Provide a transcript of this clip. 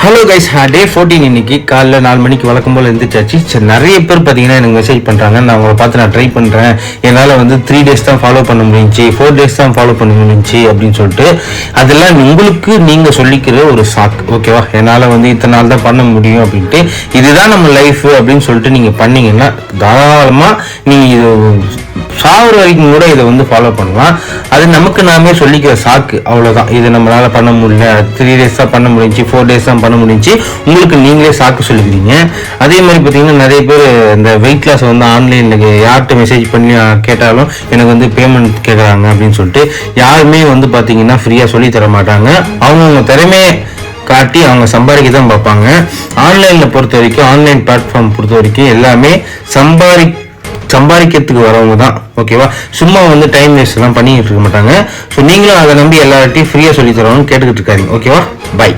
Hello guys, டே 14 இன்னைக்கு காலைல 4 மணிக்கு வழக்கம் போல் எழுந்திரிச்சாச்சு. சரி, நிறைய பேர் பார்த்தீங்கன்னா எனக்கு மெசேஜ் பண்ணுறாங்க. நான் அவங்கள பார்த்து நான் ட்ரை பண்ணுறேன், என்னால் வந்து 3 days தான் ஃபாலோ பண்ண முடிஞ்சிச்சு, 4 days தான் ஃபாலோ பண்ண முடிஞ்சிச்சு அப்படின்னு சொல்லிட்டு. அதெல்லாம் உங்களுக்கு நீங்கள் சொல்லிக்கிற ஒரு சாக்கு, ஓகேவா? என்னால் வந்து இத்தனை நாள் தான் பண்ண முடியும் அப்படின்ட்டு, இதுதான் நம்ம லைஃப் அப்படின்னு சொல்லிட்டு நீங்கள் பண்ணீங்கன்னா தாராளமாக நீங்கள் இது சாகுற வரைக்கும் கூட இதை வந்து ஃபாலோ பண்ணலாம். அது நமக்கு நாமே சொல்லிக்கிற சாக்கு, அவ்வளோதான். இது நம்மளால பண்ண முடியல, 3 days தான் பண்ண முடிஞ்சு, 4 days தான் பண்ண முடிஞ்சு, உங்களுக்கு நீங்களே சாக்கு சொல்லிக்கிறீங்க. அதே மாதிரி பார்த்தீங்கன்னா நிறைய பேர் இந்த வெயிட் லாஸ் வந்து ஆன்லைனில் யார்கிட்ட மெசேஜ் பண்ணி கேட்டாலும் எனக்கு வந்து பேமெண்ட் கேட்குறாங்க அப்படின்னு சொல்லிட்டு யாருமே வந்து பார்த்தீங்கன்னா ஃப்ரீயாக சொல்லி தர மாட்டாங்க. அவங்கவுங்க திறமையை காட்டி அவங்க சம்பாதிக்க தான் பார்ப்பாங்க. ஆன்லைனில் பொறுத்த வரைக்கும், ஆன்லைன் பிளாட்ஃபார்ம் பொறுத்த வரைக்கும் எல்லாமே சம்பாதிக்கிறதுக்கு வரவங்க தான், ஓகேவா? சும்மா வந்து டைம் வேஸ்ட் எல்லாம் பண்ணிக்கிட்டு இருக்க மாட்டாங்க. ஸோ நீங்களும் அதை நம்பி எல்லார்ட்டையும் ஃப்ரீயாக சொல்லி தரணும்னு கேட்டுக்கிட்டு இருக்காங்க, ஓகேவா? பை.